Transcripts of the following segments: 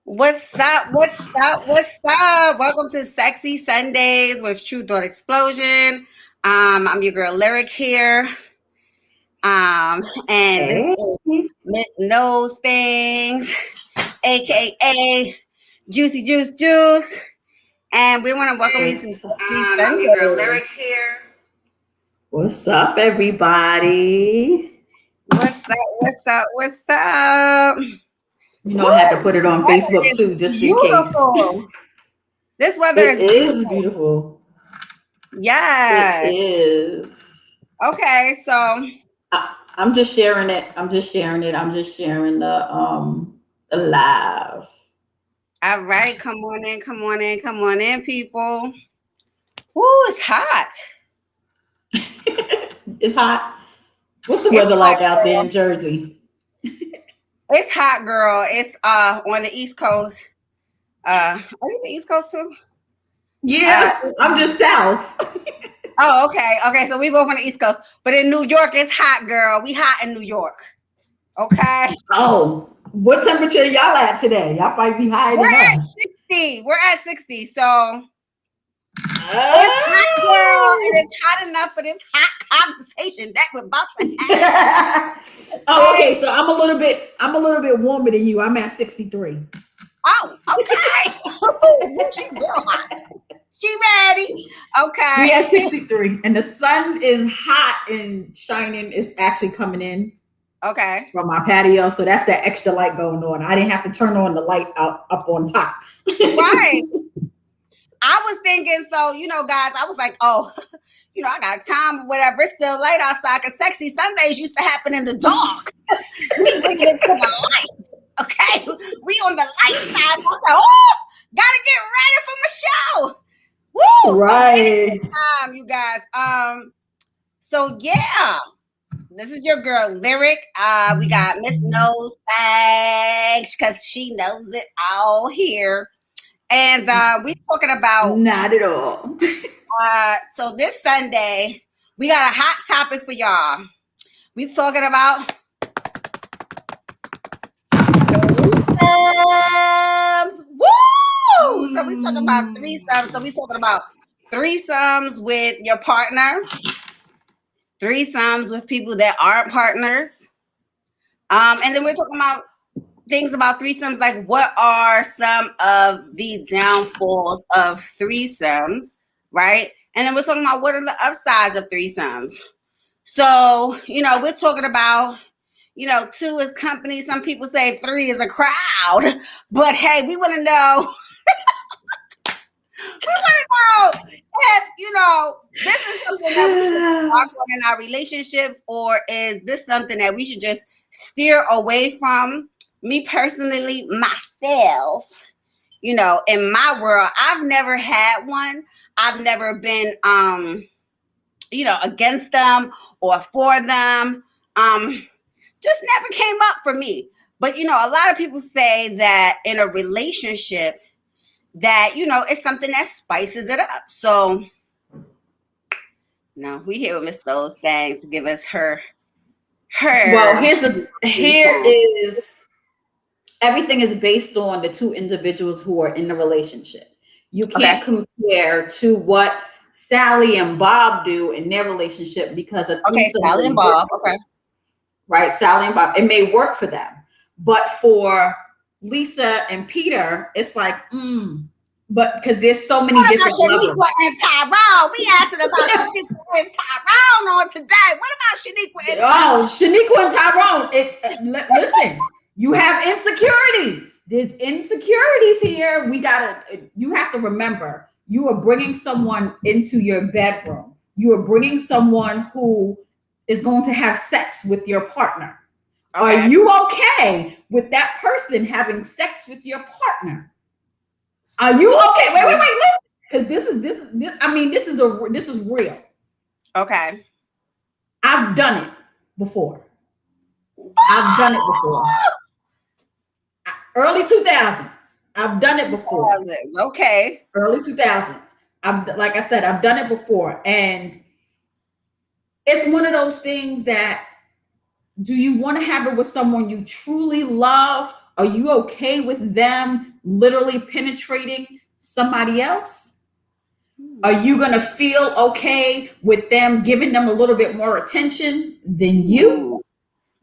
What's up? What's up? What's up? Welcome to Sexy Sundays with True Thought Explosion. I'm your girl Lyric here. And this Hey. is Miss Knows Things, aka Juicy Juice Juice. And we want to welcome you to Sexy I'm your girl Sundays. Lyric here. What's up, everybody? What's up? What's up? What's up? You know, Woo! I had to put it on Weather Facebook is too, just in case. beautiful. This weather It is is beautiful. beautiful. It Yes. is. Okay, so I'm just sharing it. I'm just sharing the live. all right, come on in, come on in, come on in, people. Woo, it's hot. It's hot. What's the It's weather hot, like out there girl. in Jersey? It's hot, girl. It's on the East Coast. Are you the East Coast too? Yeah, I'm just south. Oh, okay. Okay, so we both on the East Coast. But in New York, it's hot, girl. We hot in New York. Okay. Oh, what temperature y'all at today? Y'all might be higher We're than at us. 60. We're at 60. So it's hot, girl. Oh. It is hot enough for this hot conversation that we're about to have. Oh, Okay. okay. So I'm a little bit warmer than you. I'm at 63. Oh, okay. She real hot. She ready? Okay. We at 63. And the sun is hot and shining. It's actually coming in Okay. from our patio. So that's that extra light going on. I didn't have to turn on the light out up on top. Right. I was thinking, so, guys, I was like, oh, I got time or whatever. It's still late outside because Sexy Sundays used to happen in the dark. We bring it into the light. Okay. We on the light side. I was like, oh, gotta get ready for my show. Woo! Right. So you guys. So yeah. This is your girl Lyric. We got Miss Nose Bags because she knows it all here. And we talking about Not at all. so this Sunday, we got a hot topic for y'all. We talking about threesomes. Woo! So we talking about threesomes. So we talking about threesomes with your partner, threesomes with people that aren't partners. And then we're talking about things about threesomes, like what are some of the downfalls of threesomes, right? And then we're talking about what are the upsides of threesomes. So, we're talking about, two is company. Some people say three is a crowd, but hey, we want to know. We want to know if, this is something that we should work on in our relationships, or is this something that we should just steer away from? Me personally, myself, in my world, I've never had one. I've never been, against them or for them. Just never came up for me. But, a lot of people say that in a relationship that, it's something that spices it up. So, no, we here with Miss Those Things to give us her. Well, here is everything is based on the two individuals who are in the relationship. You can't compare to what Sally and Bob do in their relationship because a threesome Sally and Bob. Okay. Right, Sally and Bob. It may work for them, but for Lisa and Peter, it's like, but because there's so many different levels. Shaniqua and Tyrone. We asking about Shaniqua and Tyrone on today. What about Shaniqua and Tyrone? Oh, Shaniqua and Tyrone. Listen, you have insecurities. There's insecurities here. You have to remember, you are bringing someone into your bedroom. You are bringing someone who is going to have sex with your partner. Okay. Are you okay with that person having sex with your partner? Are you okay? Wait, listen. Because this is real. Okay. I've done it before. I've done it before. Early 2000s. I've done it before. Okay. Early 2000s. Like I said, I've done it before. And it's one of those things that, do you want to have it with someone you truly love, Are you okay with them literally penetrating somebody else? Are you going to feel okay with them giving them a little bit more attention than you?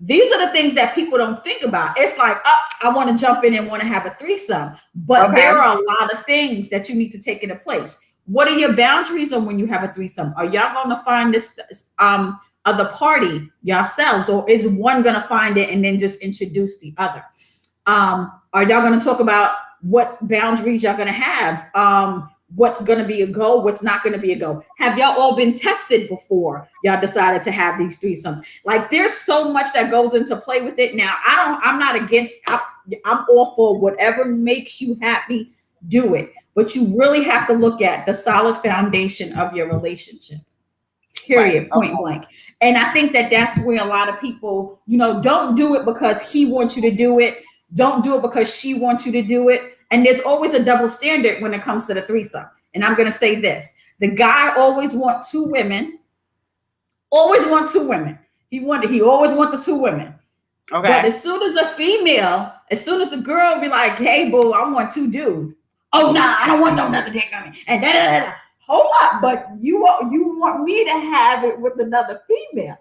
These are the things that people don't think about. It's like, oh, I want to jump in and want to have a threesome. But Okay. there are a lot of things that you need to take into place. What are your boundaries on when you have a threesome? Are y'all going to find this other party yourselves, or is one going to find it and then just introduce the other? Are y'all going to talk about what boundaries y'all going to have? What's going to be a go, what's not going to be a go? Have y'all all been tested before y'all decided to have these threesomes? Like, there's so much that goes into play with it. Now, I'm not against, I'm all for whatever makes you happy, do it. But you really have to look at the solid foundation of your relationship. Period. Right. Point blank. And I think that that's where a lot of people, don't do it because he wants you to do it. Don't do it because she wants you to do it. And there's always a double standard when it comes to the threesome. And I'm going to say this. The guy always wants two women. Always want two women. He always want the two women. Okay. But as soon as the girl be like, hey, boo, I want two dudes. Oh, nah, I don't want no another dick on me. And da. Hold up, but you want me to have it with another female.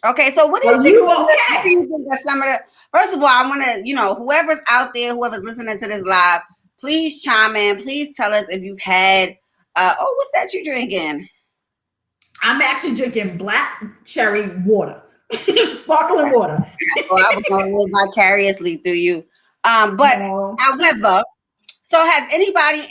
Okay, so what do you think? What do you think that some of the, first of all, I want to, whoever's out there, whoever's listening to this live, please chime in. Please tell us if you've had, what's that you drinking? I'm actually drinking black cherry water, sparkling water. Well, I was going to live vicariously through you. However, so has anybody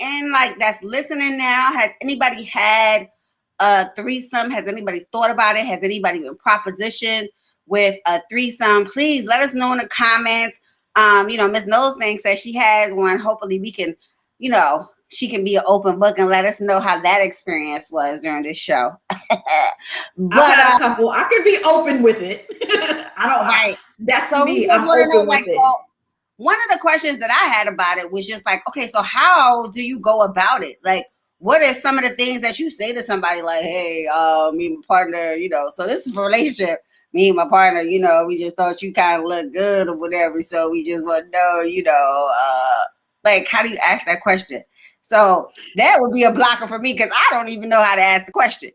that's listening now, has anybody had a threesome? Has anybody thought about it? Has anybody been propositioned with a threesome? Please let us know in the comments. Miss Nosething says she has one. Hopefully we can, she can be an open book and let us know how that experience was during this show. But I got a couple. I can be open with it. I don't. Right. That's so me. I'm open with it. So, one of the questions that I had about it was just like, okay, so how do you go about it? Like, what are some of the things that you say to somebody like, hey, me and my partner, so this is a relationship. Me and my partner, we just thought you kind of look good or whatever. So we just want to know, like, how do you ask that question? So that would be a blocker for me because I don't even know how to ask the question.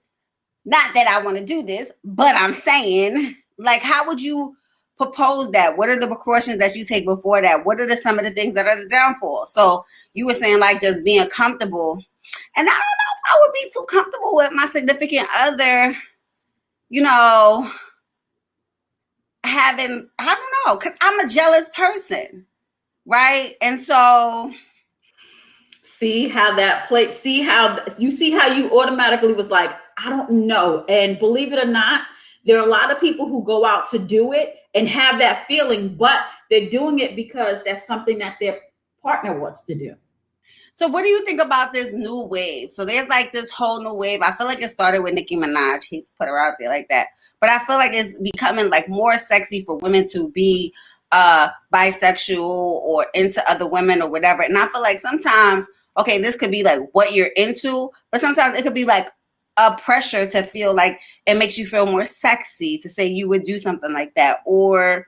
Not that I want to do this, but I'm saying, like, how would you propose that? What are the precautions that you take before that? What are some of the things that are the downfalls? So you were saying like just being comfortable. And I don't know if I would be too comfortable with my significant other, having, I don't know, because I'm a jealous person, right? And so see how you automatically was like, I don't know. And believe it or not, there are a lot of people who go out to do it and have that feeling, but they're doing it because that's something that their partner wants to do. So what do you think about this new wave? So there's like this whole new wave. I feel like it started with Nicki Minaj. Hate to put her out there like that. But I feel like it's becoming like more sexy for women to be bisexual or into other women or whatever. And I feel like sometimes, okay, this could be like what you're into, but sometimes it could be like a pressure to feel like it makes you feel more sexy to say you would do something like that. Or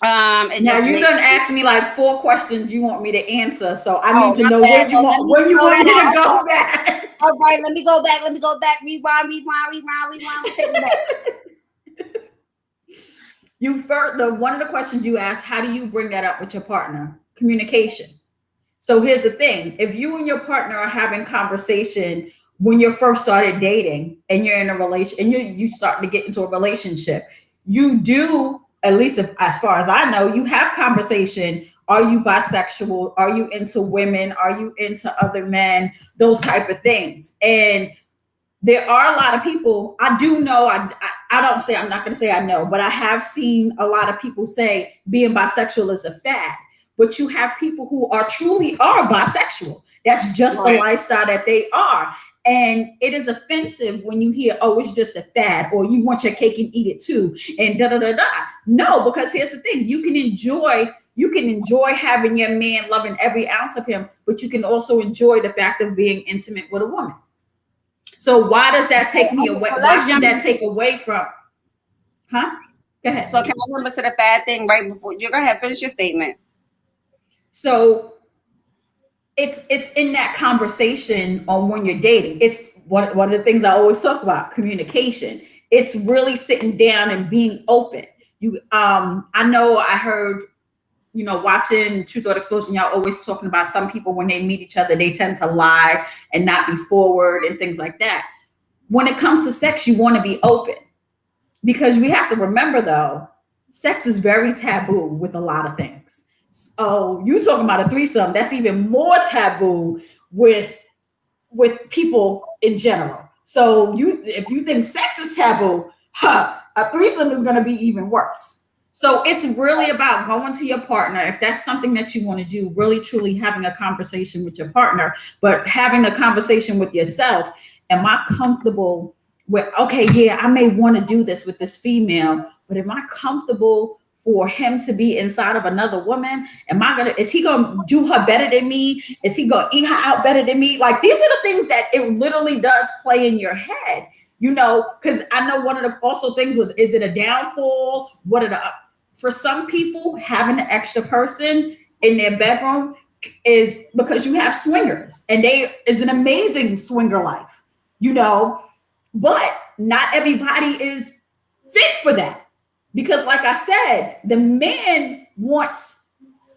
now you done asked me like 4 questions you want me to answer, so I need to know where you want me to go back. All right, let me go back. Rewind. Take me back. One of the questions you asked, how do you bring that up with your partner? Communication. So here's the thing: if you and your partner are having conversation when you first started dating and you're in a relation and you start to get into a relationship, you do, at least as far as I know, you have conversation. Are you bisexual? Are you into women? Are you into other men? Those type of things. And there are a lot of people, I do know, I'm not going to say I know, but I have seen a lot of people say being bisexual is a fad. But you have people who truly are bisexual. That's just the lifestyle that they are. And it is offensive when you hear, oh, it's just a fad, or you want your cake and eat it too, and da-da-da-da. No, because here's the thing. You can enjoy having your man, loving every ounce of him, but you can also enjoy the fact of being intimate with a woman. So why does that take me away? Why should that take away from, Go ahead. So can I jump into the fad thing right before you go ahead, finish your statement? So it's in that conversation on when you're dating. It's one of the things I always talk about, communication. It's really sitting down and being open. I know I heard, watching True Thought Explosion, y'all always talking about some people when they meet each other, they tend to lie and not be forward and things like that. When it comes to sex, you want to be open, because we have to remember though, sex is very taboo with a lot of things. So you talking about a threesome, that's even more taboo with people in general. So if you think sex is taboo, a threesome is going to be even worse. So it's really about going to your partner. If that's something that you want to do, really truly having a conversation with your partner, but having a conversation with yourself. Am I comfortable with, okay, yeah, I may want to do this with this female, but am I comfortable for him to be inside of another woman? Is he gonna do her better than me? Is he gonna eat her out better than me? Like, these are the things that it literally does play in your head, because I know one of the also things was, is it a downfall? For some people, having an extra person in their bedroom is because you have swingers, and is an amazing swinger life, but not everybody is fit for that. Because like I said, the man wants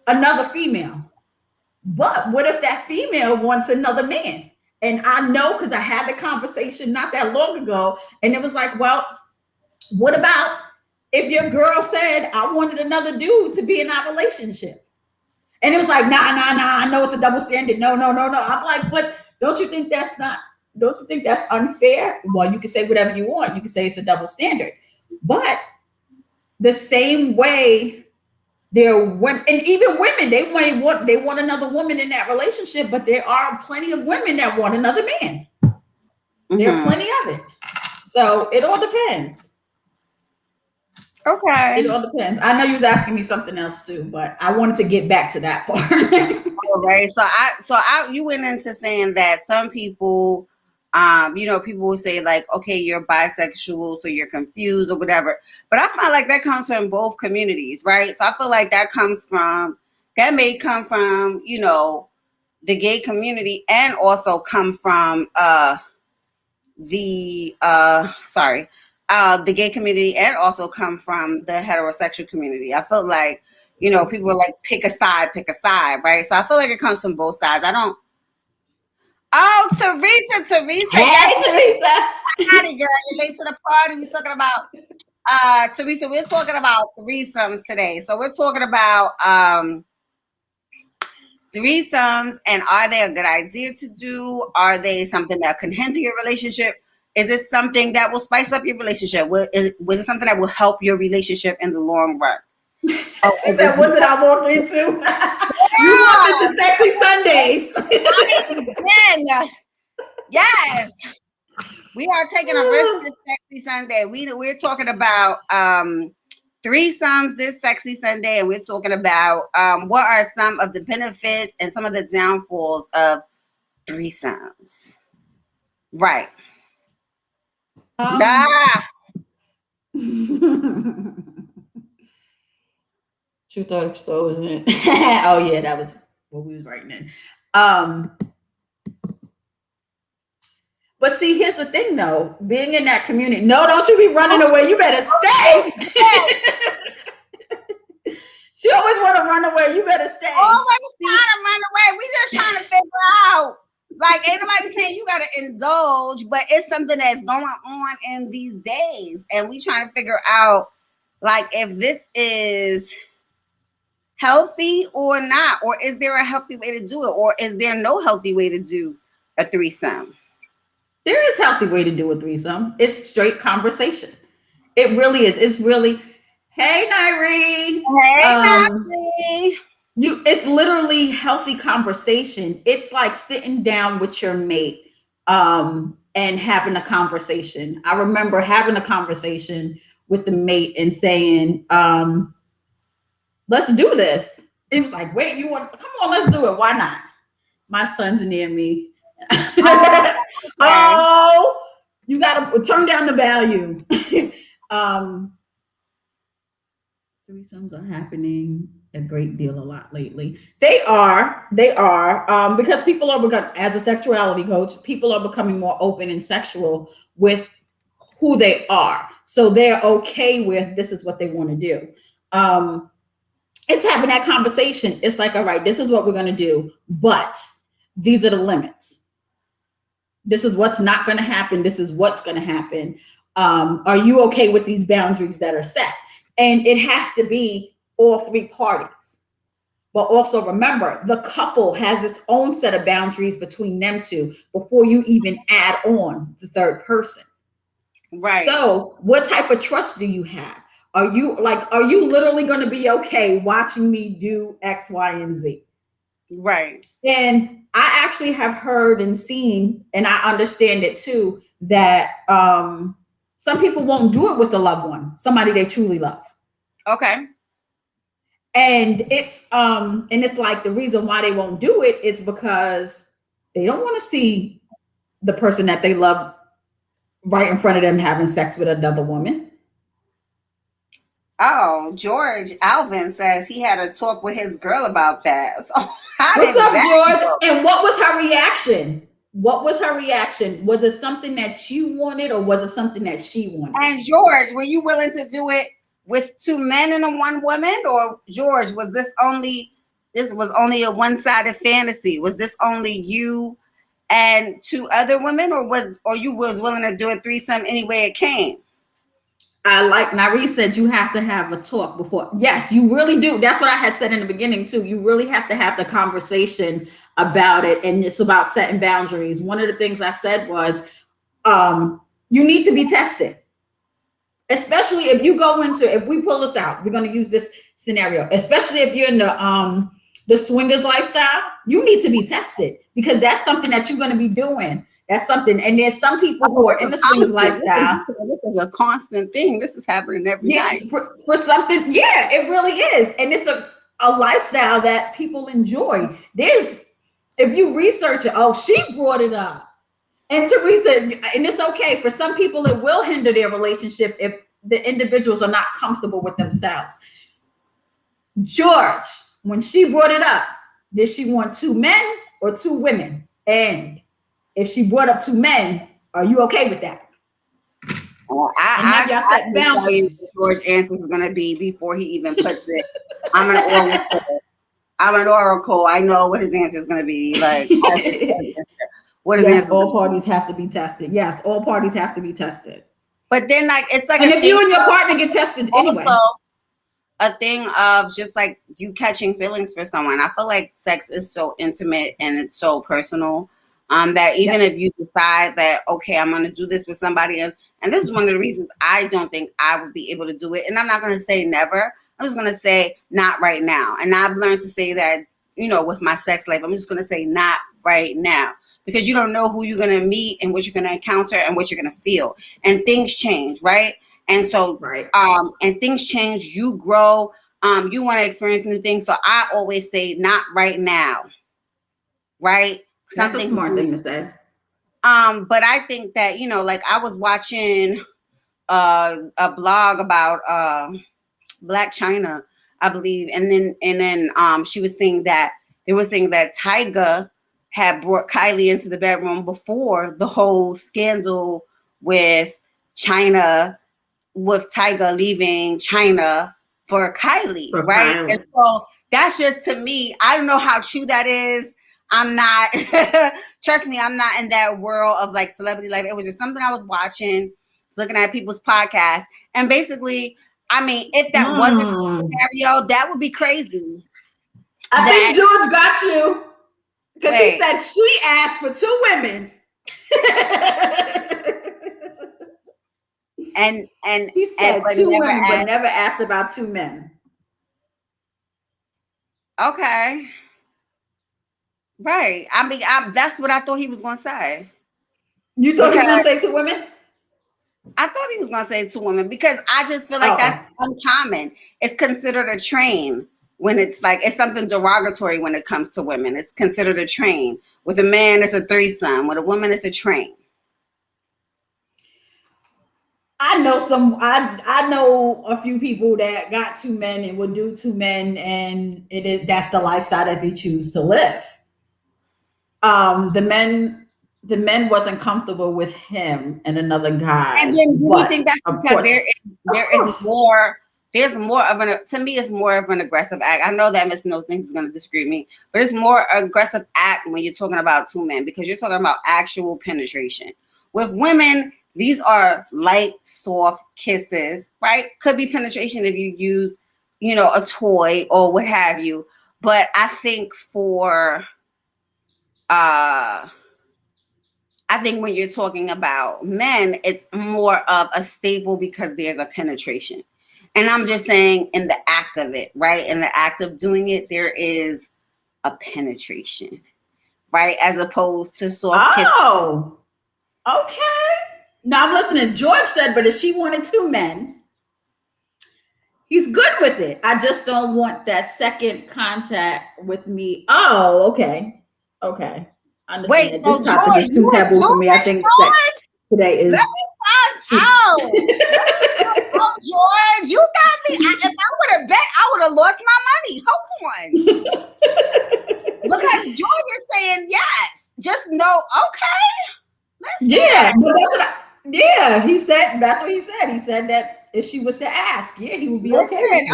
another female. But what if that female wants another man? And I know, because I had the conversation not that long ago, and it was like, well, what about if your girl said, I wanted another dude to be in our relationship? And it was like, nah, I know it's a double standard. No. I'm like, but don't you think that's unfair? Well, you can say whatever you want. You can say it's a double standard. But the same way, there are women, and even women, they want another woman in that relationship, but there are plenty of women that want another man. There are plenty of it. So it all depends. Okay. It all depends. I know you was asking me something else too, but I wanted to get back to that part. All right. You went into saying that some people, people will say like, okay, you're bisexual, so you're confused or whatever. But I find like that comes from both communities, right? So I feel like that may come from, the gay community, and also come from the gay community, and also come from the heterosexual community. I feel like, people are like, pick a side, right? So I feel like it comes from both sides. Oh, Teresa. Hey, Yes, Teresa. party girl, you're late to the party. We're talking about Teresa, we're talking about threesomes today. So we're talking about threesomes, and are they a good idea to do? Are they something that can hinder your relationship? Is it something that will spice up your relationship? Was it something that will help your relationship in the long run? Oh, she said, what did I walk into? Yeah. You walked into Sexy Sundays. Again, yes. We are taking a risk this Sexy Sunday. We're talking about threesomes this Sexy Sunday, and we're talking about what are some of the benefits and some of the downfalls of threesomes. Right. True Thought Explosion. Oh yeah, that was what we was writing in. But see, here's the thing though, being in that community. No, don't you be running away. You better stay. She always want to run away. You better stay. Always trying to run away. We just trying to figure out. Like, ain't nobody saying you gotta indulge, but it's something that's going on in these days, and we trying to figure out, like, if this is healthy or not, or is there a healthy way to do it, or is there no healthy way to do a threesome? There is a healthy way to do a threesome. It's straight conversation. It really is. It's really, hey, Nairi. Hey, Nairi. It's literally healthy conversation. It's like sitting down with your mate and having a conversation. I remember having a conversation with the mate and saying, let's do this. It was like, wait, come on, let's do it. Why not? My son's near me. Oh, you gotta turn down the value. Threesomes are happening. a great deal a lot lately. They are, because people are becoming, as a sexuality coach, people are becoming more open and sexual with who they are. So they're okay with this is what they want to do. Um, it's having that conversation. It's like, all right, this is what we're going to do, but these are the limits. This is what's not going to happen. This is what's going to happen. Are you okay with these boundaries that are set? And it has to be all three parties. But also remember, the couple has its own set of boundaries between them two before you even add on the third person. Right. So, what type of trust do you have? Are you literally going to be okay watching me do X, Y, and Z? Right. And I actually have heard and seen, and I understand it too, that some people won't do it with a loved one, somebody they truly love. Okay. And it's like the reason why they won't do it is because they don't want to see the person that they love right in front of them having sex with another woman. Oh, George Alvin says he had a talk with his girl about that. So What's up, George? Go? And what was her reaction? What was her reaction? Was it something that you wanted, or was it something that she wanted? And George, were you willing to do it with two men and a one woman? Or George, was this was only a one-sided fantasy? Was this only you and two other women, or you was willing to do a threesome any way it came? I like Nari said, you have to have a talk before. Yes, you really do. That's what I had said in the beginning too. You really have to have the conversation about it, and it's about setting boundaries. One of the things I said was, you need to be tested, especially if you go into. If we pull this out, we're going to use this scenario, especially if you're in the swingers lifestyle. You need to be tested because that's something that you're going to be doing. That's something. And there's some people who are in the swingers lifestyle. This is a constant thing. This is happening every night. For something. Yeah, it really is. And it's a lifestyle that people enjoy. If you research it, oh, she brought it up. And Teresa, and it's okay. For some people, it will hinder their relationship if the individuals are not comfortable with themselves. George, when she brought it up, did she want two men or two women? And if she brought up two men, are you okay with that? Well, I can tell you what George's answer is going to be before he even puts it. I'm an oracle. I know what his answer is going to be. Like, what is yes, all parties have to be tested. Yes, all parties have to be tested. But then, like, it's like, and if you and your partner get tested anyway. A thing of just like you catching feelings for someone. I feel like sex is so intimate and it's so personal. That even if you decide that, okay, I'm going to do this with somebody, and this is one of the reasons I don't think I would be able to do it. And I'm not going to say never. I'm just going to say not right now. And I've learned to say that, with my sex life, I'm just going to say not right now, because you don't know who you're going to meet and what you're going to encounter and what you're going to feel. And things change, right? And so, and things change, you grow, you want to experience new things. So I always say not right now, right? That's a smart thing to say. But I think that, like I was watching a blog about Black China, I believe, and then she was saying that Tyga had brought Kylie into the bedroom before the whole scandal with China, with Tyga leaving China for Kylie, right? Kylie. And so that's just, to me, I don't know how true that is. I'm not, trust me, I'm not in that world of like celebrity life. It was just something I was watching, looking at people's podcasts. And basically, I mean, if that wasn't the scenario, that would be crazy. I think George got you. Because he said she asked for two women. and he said two women, but never asked about two men. Okay. Right. I mean, that's what I thought he was going to say. You thought he was going to say two women? I thought he was going to say two women because I just feel like that's uncommon. It's considered a train when it's like, it's something derogatory when it comes to women. It's considered a train. With a man, it's a threesome. With a woman, it's a train. I know some. I know a few people that got two men and would do two men, and that's the lifestyle that they choose to live. The men wasn't comfortable with him and another And guy, then do we but think that's of because course, of there is course. more there's more of an to me it's more of an aggressive act. I know that Miss Nose thinks is gonna disagree with me, but it's more aggressive act when you're talking about two men because you're talking about actual penetration. With women, these are light, soft kisses, right? Could be penetration if you use, a toy or what have you. But I think uh I think when you're talking about men, it's more of a staple because there's a penetration. And I'm just saying, in the act of it, right? In the act of doing it, there is a penetration, right? As opposed to soft kiss. Oh, okay. Now I'm listening. George said, but if she wanted two men, he's good with it. I just don't want that second contact with me. Oh, okay. Okay. I understand Wait, that so this topic George, is too you a taboo for me. I Jewish think sex George? today Let is me find too. out. Let me find out, George. You got me. If I would have bet, I would have lost my money. Hold on. Because George is saying yes. Just know, okay, Yeah, listen. but yeah, he said that's what he said. He said that if she was to ask, yeah, he would be okay Listen, with it.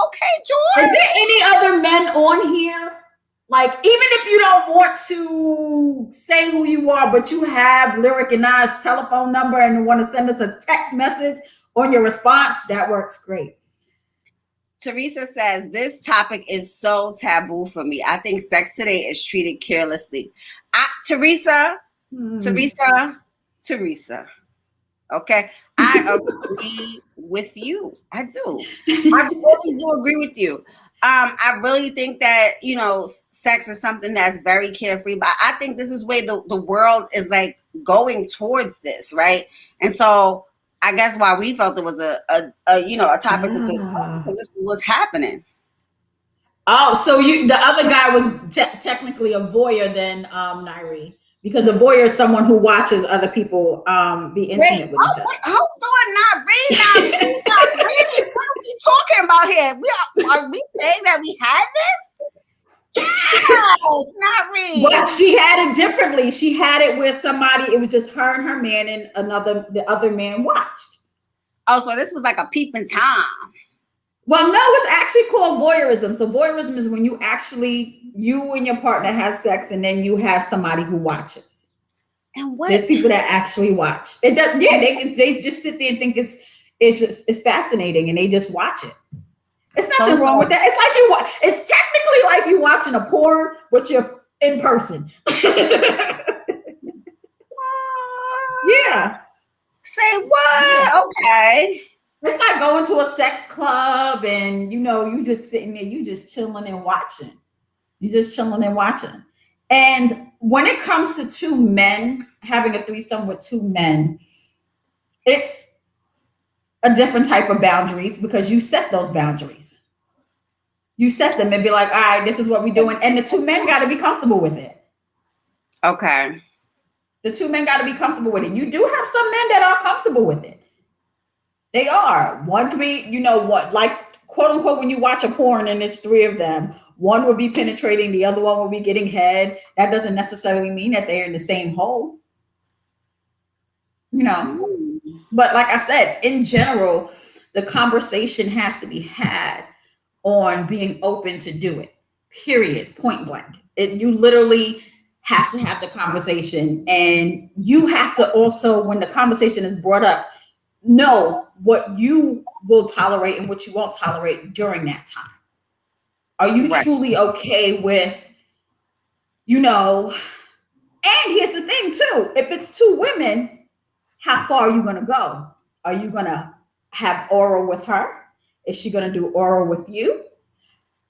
okay, Is George. there any other men on here? Like, even if you don't want to say who you are, but you have Lyric and I's telephone number and want to send us a text message on your response, that works great. Teresa says this topic is so taboo for me. I think sex today is treated carelessly. Teresa, Hmm. Teresa, Teresa. Okay, I agree with you. I do. I really do agree with you. I really think that sex is something that's very carefree, but I think this is where the world is like going towards this, right? And so I guess why we felt it was a topic to discuss Ah. because this is what's happening. Oh, so the other guy was technically a voyeur then, Nairi, because a voyeur is someone who watches other people be Wait, intimate with each other. hold on, not read. What are we talking about here? Are we saying that we had this? Yes, not But read. she had it differently. She had it where somebody, it was just her and her man, and the other man watched. Oh, so this was like a peeping Tom. Well, no, it's actually called voyeurism. So voyeurism is when you and your partner have sex, and then you have somebody who watches. And what? There's people that actually watch. It does. Yeah, they just sit there and think it's fascinating, and they just watch it. It's So nothing it's wrong with like, that. It's like it's technically like you watching a porn, but you're in person. Yeah. say Yeah. what? Okay. It's like going to a sex club and you just sitting there, you just chilling and watching. You just chilling and watching. And when it comes to two men, having a threesome with two men, it's a different type of boundaries because you set those boundaries. You set them and be like, all right, this is what we're doing. And the two men got to be comfortable with it. Okay. The two men got to be comfortable with it. You do have some men that are comfortable with it. They are. One could be, what, like quote unquote, when you watch a porn and it's three of them, one will be penetrating, the other one will be getting head. That doesn't necessarily mean that they're in the same hole, you know. Hmm. But like I said, in general, the conversation has to be had on being open to do it. Period. Point blank. You literally have to have the conversation, and you have to also, when the conversation is brought up, know what you will tolerate and what you won't tolerate during that time. Are you Right. truly okay with, and here's the thing too, if it's two women, how far are you going to go? Are you going to have oral with her? Is she going to do oral with you?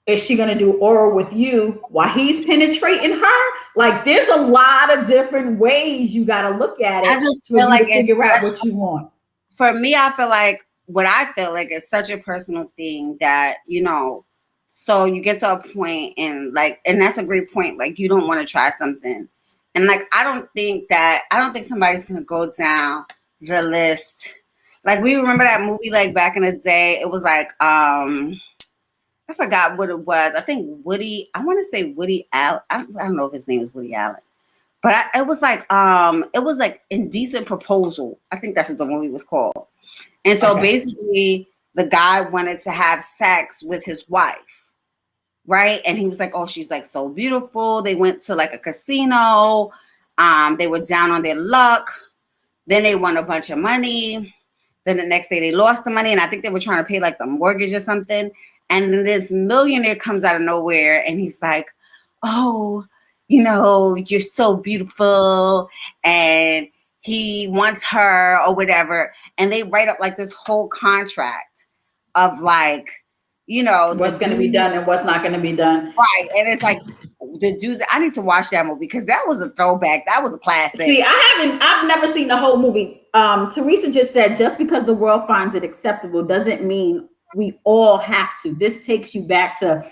Is she going to do oral with you while he's penetrating her? Like, there's a lot of different ways you got to look at I it just for feel you like to it's figure out such, what you want. for me, I feel like what I feel like is such a personal thing that, so you get to a point and that's a great point. Like, you don't want to try something. And like, I don't think somebody's going to go down the list Like we remember that movie like back in the day. It was like I forgot what it was. I think Woody. I want to say Woody Allen. I don't know if his name is Woody Allen, but it was like Indecent Proposal. I think that's what the movie was called. And so Okay. basically, the guy wanted to have sex with his wife, right? And he was like, "Oh, she's like so beautiful." They went to like a casino. They were down on their luck. Then they won a bunch of money. Then the next day they lost the money, and I think they were trying to pay like the mortgage or something. And then this millionaire comes out of nowhere, and he's like, "Oh, you're so beautiful," and he wants her or whatever. And they write up like this whole contract of like, the What's going to be dudes, done and what's not going to be done. right? And it's like the dudes. I need to watch that movie because that was a throwback. That was a classic. See, I've never seen the whole movie. Teresa just said, just because the world finds it acceptable doesn't mean we all have to. This takes you back to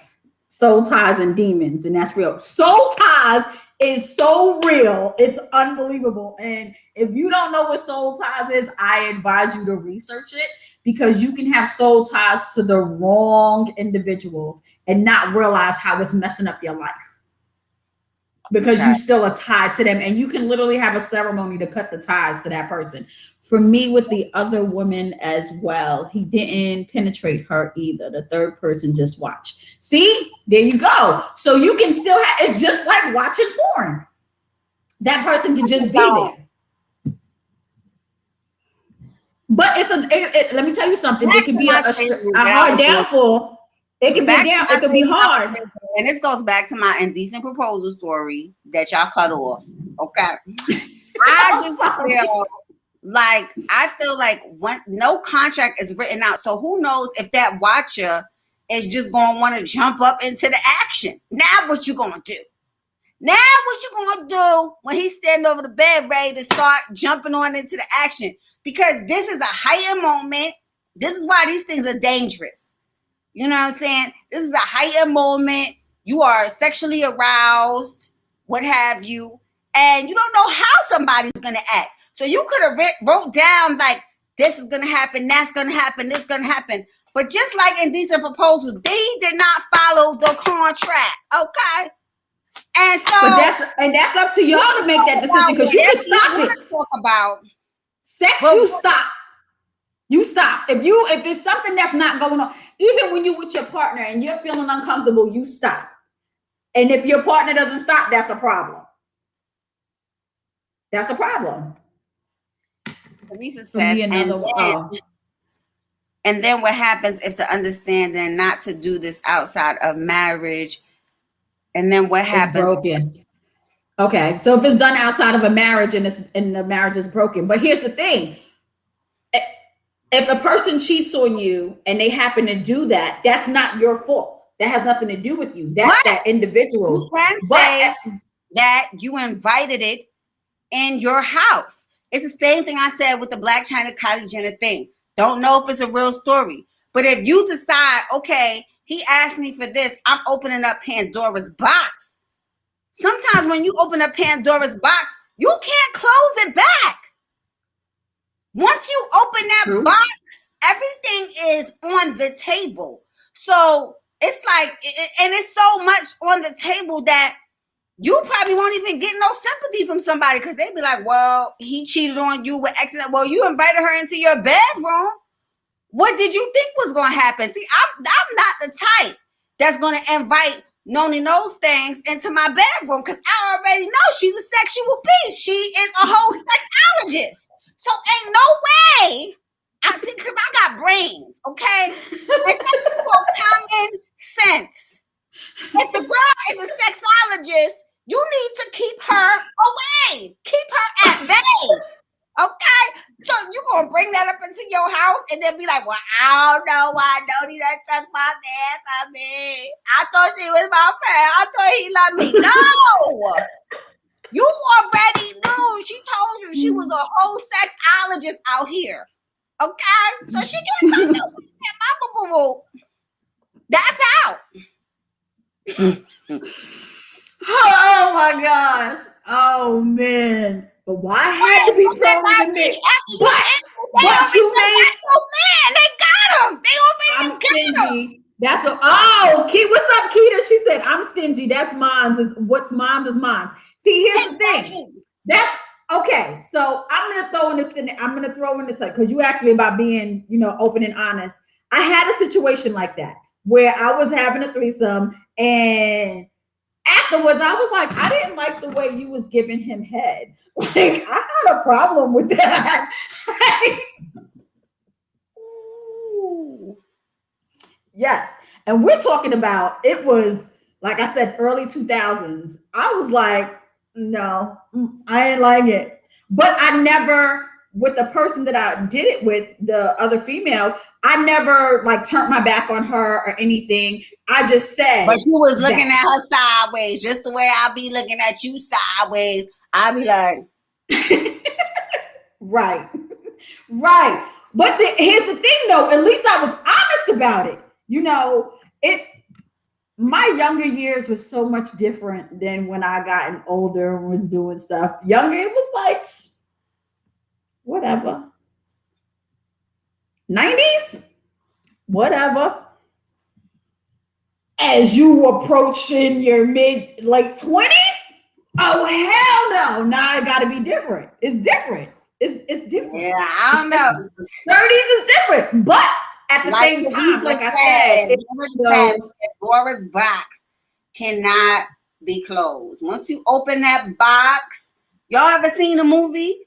soul ties and demons, and that's real. Soul ties is so real. It's unbelievable. And if you don't know what soul ties is, I advise you to research it, because you can have soul ties to the wrong individuals and not realize how it's messing up your life, because you still are tied to them, and you can literally have a ceremony to cut the ties to that person. For me, with the other woman as well, he didn't penetrate her either. The third person just watched. See, there you go. So you can still have, it's just like watching porn. That person can just be there. But let me tell you something. It can be a hard downfall. It can be down. It can be hard. And this goes back to my Indecent Proposal story that y'all cut off. Okay. I feel like when no contract is written out. So who knows if that watcher is just going to want to jump up into the action. Now what you going to do? Now what you going to do when he's standing over the bed ready to start jumping on into the action? Because this is a heightened moment. This is why these things are dangerous. You know what I'm saying? This is a heightened moment. You are sexually aroused, what have you, and you don't know how somebody's going to act. So you could have wrote down like, this is going to happen, that's going to happen, this is going to happen. But just like Indecent Proposal, they did not follow the contract, okay? And so, that's up to y'all to make that decision, because you can stop it. Talk about sex, you stop. You stop. If it's something that's not going on, even when you're with your partner and you're feeling uncomfortable, you stop. And if your partner doesn't stop, that's a problem. That's a problem. Teresa says, and then what happens if the understanding not to do this outside of marriage? And then what happens? It's broken. Okay, so if it's done outside of a marriage and the marriage is broken, but here's the thing: if a person cheats on you and they happen to do that, that's not your fault. That has nothing to do with you. That's that individual. You can say that you invited it in your house. It's the same thing I said with the Blac Chyna Kylie Jenner thing. Don't know if it's a real story. But if you decide, okay, he asked me for this, I'm opening up Pandora's box. Sometimes when you open up Pandora's box, you can't close it back. Once you open that box, everything is on the table. So it's like, and it's so much on the table that you probably won't even get no sympathy from somebody, because they'd be like, well, he cheated on you with accident. Well, you invited her into your bedroom. What did you think was going to happen? See, I'm not the type that's going to invite Noni knows things into my bedroom, because I already know she's a sexual beast. She is a whole sexologist. So ain't no way. I see, because I got brains, okay? It's common sense. If the girl is a sexologist, you need to keep her away. Keep her at bay. Okay? So you're going to bring that up into your house and then be like, well, I don't know why Noni done took my man from me. I thought she was my friend. I thought he loved me. No! You already knew. She told you she was a whole sexologist out here. Okay? So she can't come to my boo-boo. That's out. Oh my gosh. Oh man. But why had to be thrown in the mix? But you made man. They got him. They I'm already got him. stingy. That's what. Oh, what's up, Keita? She said, "I'm stingy. That's mine. What's mine is mine." See, here's the thing. That's okay. So I'm gonna throw in this. I'm gonna throw in this because you asked me about being, open and honest. I had a situation like that where I was having a threesome, and afterwards I was like, I didn't like the way you was giving him head. Like, I had a problem with that. Yes. And we're talking about, it was, like I said, early 2000s. I was like, no, I ain't like it. But I never, with the person that I did it with, the other female, I never like turned my back on her or anything. I just said. But you was looking at her sideways, just the way I'll be looking at you sideways. I'll be like. Right. Right. But here's the thing though, at least I was honest about it. My younger years was so much different than when I gotten older and was doing stuff. Younger, it was like, whatever. 90s, whatever. As you approaching your late 20s, oh hell no! Now it got to be different. It's different. It's different. Yeah, I don't know. 30s is different, but at the same time, like I said, Dora's box cannot be closed. Once you open that box, y'all ever seen the movie?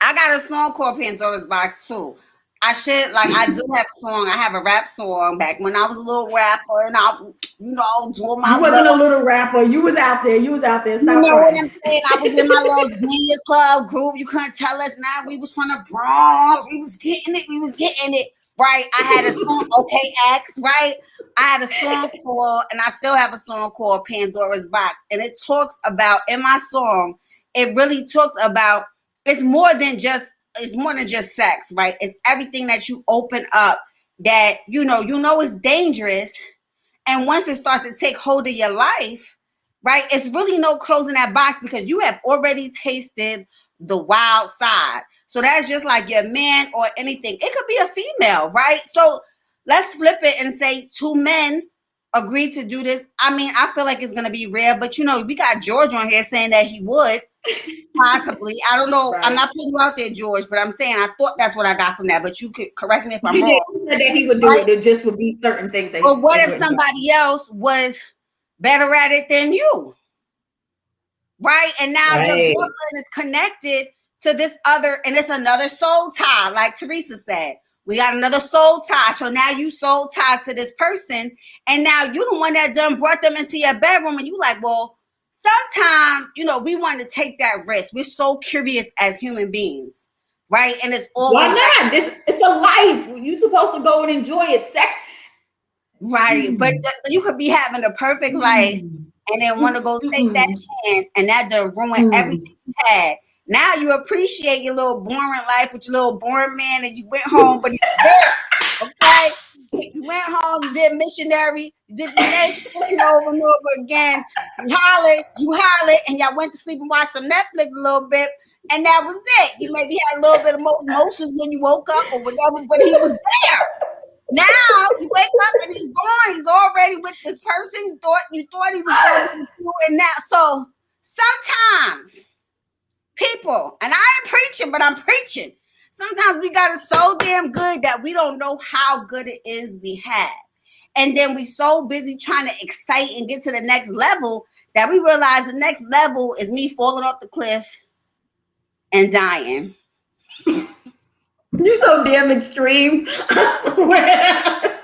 I got a song called Pandora's Box too. I do have a song. I have a rap song back when I was a little rapper and I, doing my. You wasn't a little rapper. You was out there. Stop you know what I'm saying? I was in my little genius club group. You couldn't tell us now. We was from the Bronx. We was getting it. Right? I had a song, Okay X, right? I had a song called, and I still have a song called Pandora's Box. And it talks about, in my song, it really talks about, it's more than just sex, right? It's everything that you open up that, is dangerous. And once it starts to take hold of your life, right? It's really no closing that box because you have already tasted the wild side. So that's just like your man or anything. It could be a female, right? So let's flip it and say 2 men agreed to do this. I mean, I feel like it's going to be rare, but we got George on here saying that he would possibly. I don't know. Right. I'm not putting you out there, George, but I'm saying I thought that's what I got from that, but you could correct me if I'm wrong. He said that he would do it. It just would be certain things. But what if somebody else was better at it than you? Right? And now your girlfriend is connected to this other, and it's another soul tie, like Teresa said. We got another soul tie. So now you soul tied to this person, and now you the one that done brought them into your bedroom, and you like, well, sometimes, we want to take that risk. We're so curious as human beings, right? And it's always why not? It's a life. You're supposed to go and enjoy it. Sex, right? But you could be having a perfect life, and then want to go take that chance, and that done ruin everything you had. Now you appreciate your little boring life with your little boring man, and you went home, but he's there, okay? You went home, you did missionary, you did the same over and over again. You hollered, and y'all went to sleep and watched some Netflix a little bit, and that was it. You maybe had a little bit of emotions when you woke up or whatever, but he was there. Now you wake up and he's gone. He's already with this person. You thought he was going to do it now. So sometimes people, and I ain't preaching, but I'm preaching. Sometimes we got it so damn good that we don't know how good it is we had. And then we so busy trying to excite and get to the next level that we realize the next level is me falling off the cliff and dying. You're so damn extreme. I swear.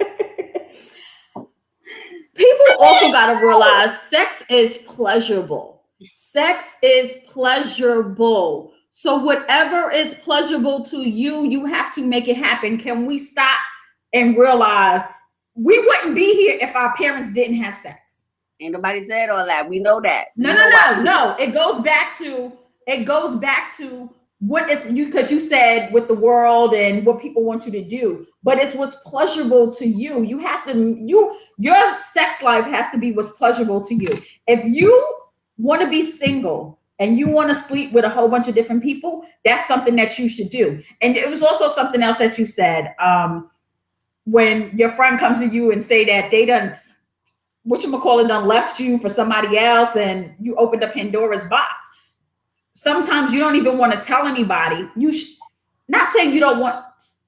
People also got to realize sex is pleasurable. Sex is pleasurable. So whatever is pleasurable to you, you have to make it happen. Can we stop and realize we wouldn't be here if our parents didn't have sex? Ain't nobody said all that. We know that. No. It goes back to what is you, because you said with the world and what people want you to do, but it's what's pleasurable to you. You have to, your sex life has to be what's pleasurable to you. If you want to be single and you want to sleep with a whole bunch of different people, that's something that you should do. And it was also something else that you said, when your friend comes to you and say that they done whatchamacallit done left you for somebody else and you opened up Pandora's box. Sometimes you don't even want to tell anybody. Not saying you don't want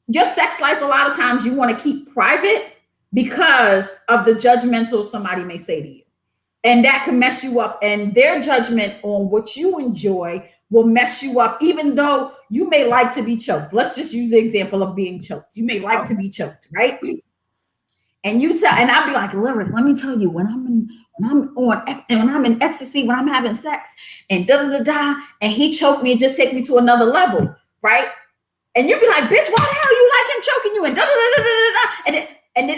your sex life, a lot of times you want to keep private because of the judgmental somebody may say to you. And that can mess you up. And their judgment on what you enjoy will mess you up, even though you may like to be choked. Let's just use the example of being choked. You may like to be choked, right? And I'll be like, Lyric, let me tell you, when I'm in ecstasy, when I'm having sex, and and he choked me and just take me to another level, right? And you'd be like, bitch, why the hell you like him choking you? And then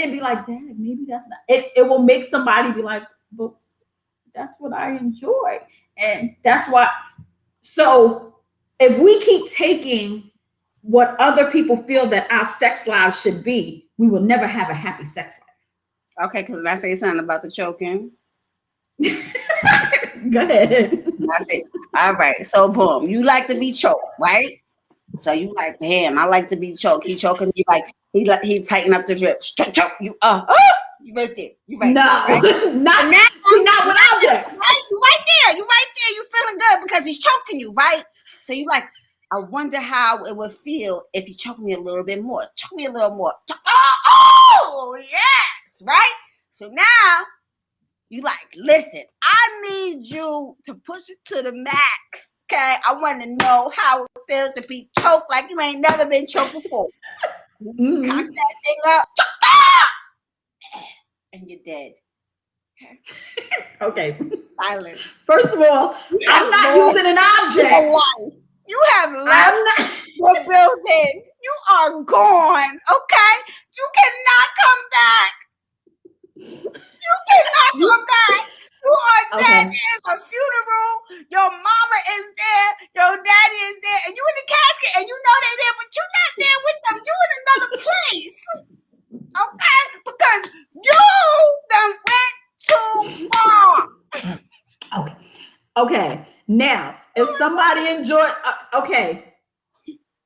it'd be like, Dad, maybe that's not it. It will make somebody be like, but that's what I enjoy. And that's why. So if we keep taking what other people feel that our sex lives should be, we will never have a happy sex life. Okay, because I say something about the choking. Go ahead. I say, all right. So boom, you like to be choked, right? So you like, damn, I like to be choked. He choking me like he tighten up the drip. Choke you. You right there. You right no, there. Right? not with objects. Right? You right there. You right there. You feeling good because he's choking you, right? So you like, I wonder how it would feel if you choke me a little bit more. Choke me a little more. Oh, yes, right? So now you like, listen, I need you to push it to the max, okay? I want to know how it feels to be choked like you ain't never been choked before. Mm-hmm. Cock that thing up. And you're dead. Okay. Silence. First of all, I'm not using an object. You have left the building. You are gone, okay? You cannot come back. You cannot come back. You are dead. There's a funeral. Your mama is there. Your daddy is there. And you in the casket. And you know they're there, but you're not there with them. You in another place. Okay? Because you done went too far. Okay. Now, if somebody enjoyed,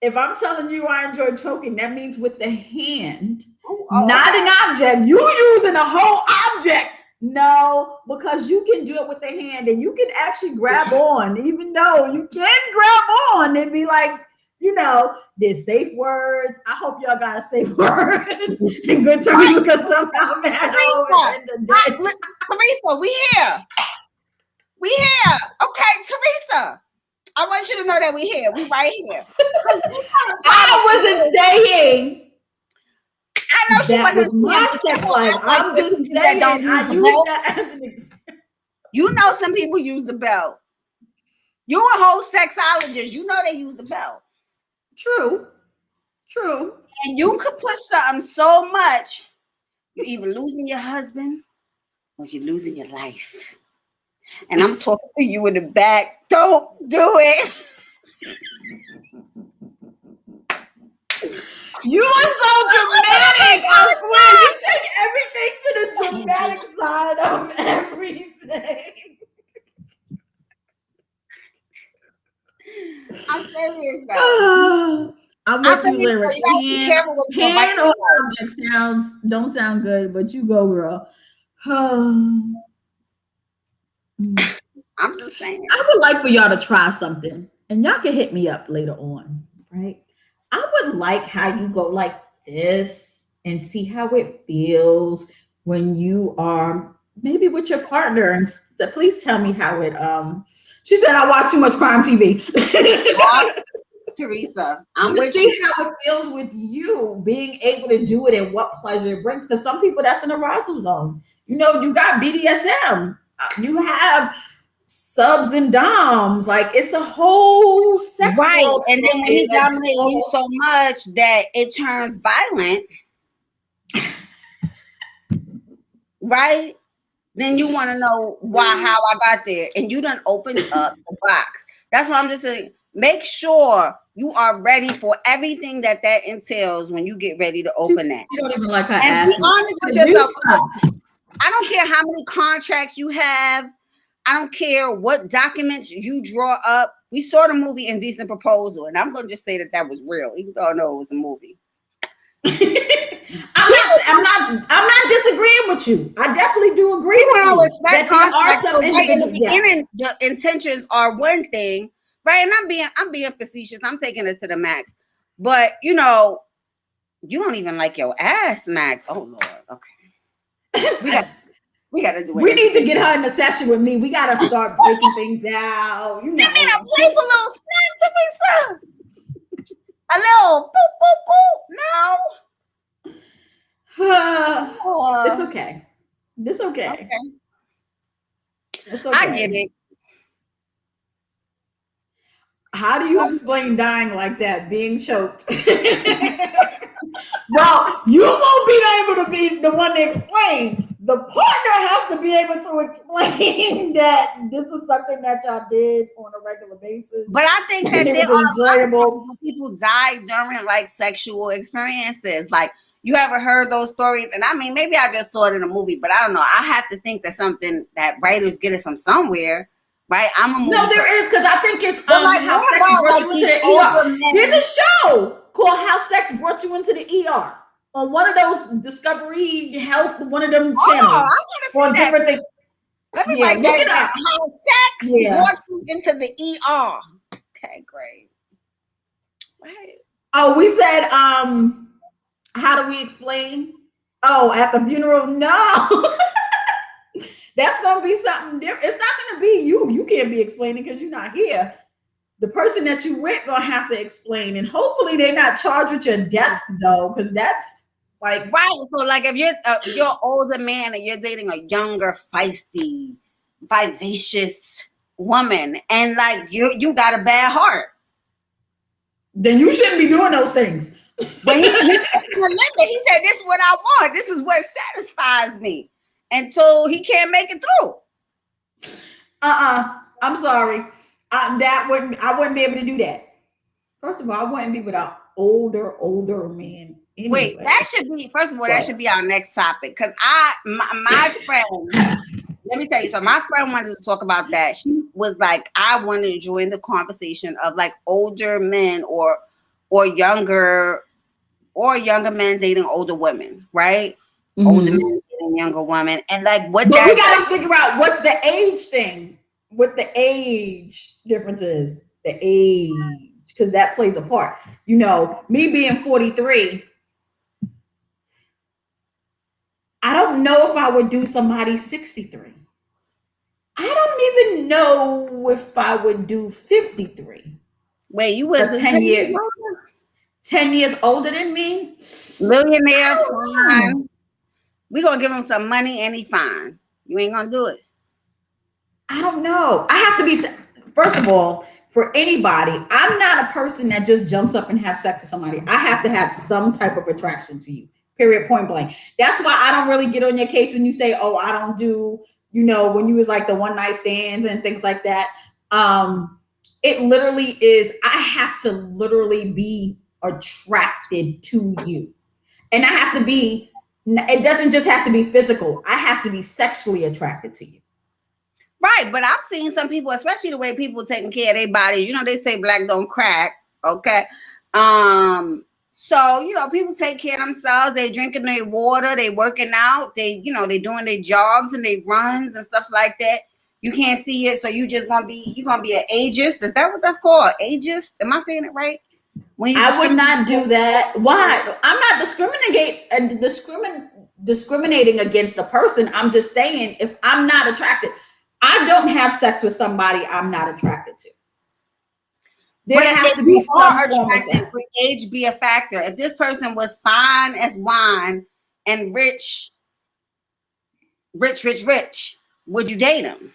if I'm telling you I enjoy choking, that means with the hand, not an object. You using a whole object. No, because you can do it with the hand and you can actually grab on, even though you can grab on and be like, there's safe words. I hope y'all got a safe word in good terms because somehow, man, Teresa, we here. We here. Okay, Teresa. I want you to know that we here. We right here. I wasn't saying I know she wasn't my sex life. I'm just saying I use that as an example. You know some people use the belt. You a whole sexologist. You know they use the belt. True. And you could push something so much, you're either losing your husband or you're losing your life. And I'm talking to you in the back. Don't do it. You are so dramatic. I swear, you take everything to the dramatic side of everything. I'm serious though. I'm with you, Lyric. Hand or object don't sound good, but you go, girl. I'm just saying. I would like for y'all to try something, and y'all can hit me up later on, right? I would like how you go like this and see how it feels when you are maybe with your partner. And please tell me how it. She said I watch too much crime TV. Teresa, I'm with you. See how it feels with you being able to do it and what pleasure it brings. Because some people that's an arousal zone. You got BDSM. You have subs and doms, like it's a whole sex world. And then when he dominates you so much that it turns violent, right? Then you want to know how I got there, and you done opened up the box. That's why I'm just saying, make sure you are ready for everything that entails when you get ready to open that. You don't even like her and ass. Be honest with yourself. I don't care how many contracts you have. I don't care what documents you draw up. We saw the movie Indecent Proposal, and I'm going to just say that was real, even though I know it was a movie. I'm not disagreeing with you. I definitely do agree with you. Respect contracts. Right in the beginning, the intentions are one thing, right? And I'm being facetious. I'm taking it to the max. But you know, you don't even like your ass, Max. Oh Lord. Okay. We got to do it. We need to get her in a session with me. We got to start breaking things out. You know, give me a playful little snack to me, sir. A little boop, boop, boop. No. It's okay. It's okay. It's okay. I get it. How do you explain dying like that, being choked? Well, you won't be able to be the one to explain. The partner has to be able to explain that this is something that y'all did on a regular basis. But I think that there are enjoyable people die during like sexual experiences. Like, you ever heard those stories? And I mean, maybe I just saw it in a movie, but I don't know. I have to think that's something that writers get it from somewhere, right? I'm a movie. No, there is, because I think it's how sex brought you into the ER. There's a show called How Sex Brought You into the ER on one of those Discovery Health, one of them channels. On different things. Let me write that down. How sex brought you into the ER. Okay, great. Right. Oh, we said, how do we explain? Oh, at the funeral? No. That's going to be something different. It's not going to be you. You can't be explaining because you're not here. The person that you with going to have to explain. And hopefully they're not charged with your death, though, because that's like... Right. So, like, if you're an older man and you're dating a younger, feisty, vivacious woman, and, like, you got a bad heart, then you shouldn't be doing those things. But he said, this is what I want. This is what satisfies me. Until he can't make it through. I'm sorry. I wouldn't be able to do that. First of all, I wouldn't be with an older man. Anyway. Wait, that should be, first of all, that should be our next topic. Because my friend, let me tell you, so my friend wanted to talk about that. She was like, I wanted to join the conversation of like older men or younger men dating older women, right? Mm-hmm. Older men dating younger women. And like what but we gotta figure out what's the age thing. What the age difference is. The age. Because that plays a part. You know, me being 43, I don't know if I would do somebody 63. I don't even know if I would do 53. Wait, you would 10 years? 10 years older than me? Millionaire. We're going to give him some money and he fine. You ain't going to do it. I don't know. I have to be, first of all, for anybody, I'm not a person that just jumps up and have sex with somebody. I have to have some type of attraction to you, period, point blank. That's why I don't really get on your case when you say, oh, I don't do, you know, when you was like the one night stands and things like that. It literally is, I have to literally be attracted to you. And I have to be, it doesn't just have to be physical. I have to be sexually attracted to you. Right, but I've seen some people, especially the way people taking care of their bodies. You know, they say black don't crack. Okay, so you know, people take care of themselves. They drinking their water. They working out. They, you know, they doing their jogs and they runs and stuff like that. You can't see it, so you're gonna be an ageist. Is that what that's called? Ageist? Am I saying it right? I would not do that. Why? I'm not discriminating against the person. I'm just saying, if I'm not attracted, I don't have sex with somebody I'm not attracted to. There has to be some attracted. Would age be a factor? If this person was fine as wine and rich, would you date him?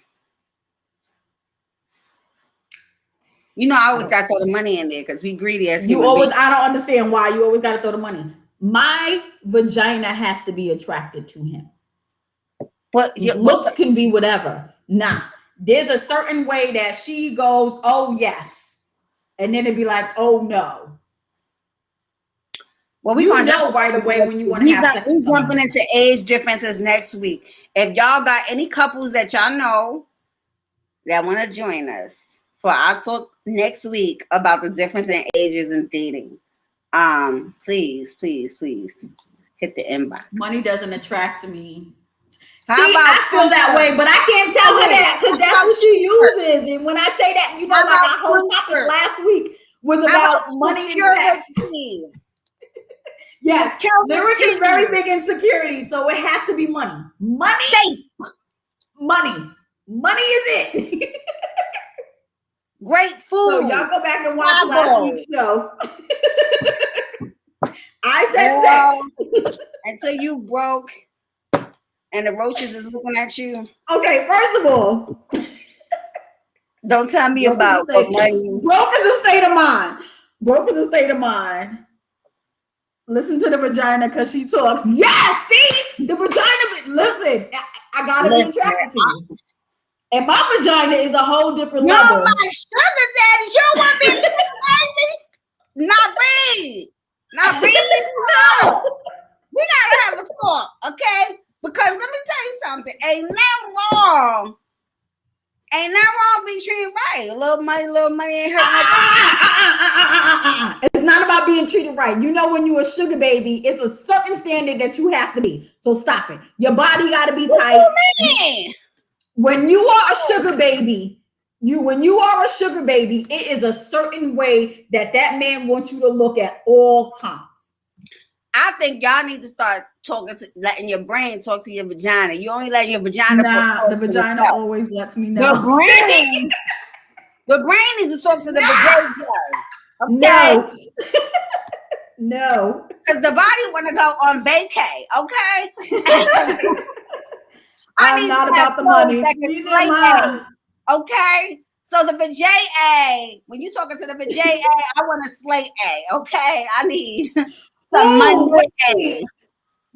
You know, I always got to throw the money in there because we greedy as you always. I don't understand why you always got to throw the money. My vagina has to be attracted to him. But your looks can be whatever. Nah, there's a certain way that she goes, oh yes, and then it'd be like, oh no. Well, we gonna know right away when you want to have sex. We're jumping into age differences next week. If y'all got any couples that y'all know that want to join us for our talk next week about the difference in ages and dating, please, please, please hit the inbox. Money doesn't attract me. How See, about I feel that way, but I can't tell her that because that's what she uses. And when I say that, you know, How like about our whole topic comfort? last week was How about about money and sex. security? Yes, Lyric is Security. very big in security, so it has to be money. Money, Safe. money, money is it. Great food. So y'all go back and watch Travel. last week's show. I said sex. Until you broke and the roaches is looking at you. Okay, first of all, don't tell me about what money. Broke is a state of mind. Broke is a state of mind. Listen to the vagina because she talks. Yes, see? The vagina, listen, I gotta be attracted to you. And my vagina is a whole different level. No, my sugar daddy, you don't want me to baby? Not really. Not really. No. We gotta have a talk, okay? Because let me tell you something. Ain't nothing wrong. Ain't nothing wrong being treated right. A little money ain't hurt nobody. It's not about being treated right. You know, when you're a sugar baby, it's a certain standard that you have to be. So stop it. Your body got to be tight. What do you mean? When you are a sugar baby, when you are a sugar baby, it is a certain way that man wants you to look at all times. I think y'all need to start letting your brain talk to your vagina. You only let your vagina. Nah, the vagina always lets me know. The brain needs to talk to the vagina. Okay? No. No. Because the body want to go on vacay, okay? I'm not about the money. Okay? So the vajay, when you talking to the vajay, I want a slate A, okay? I need some money.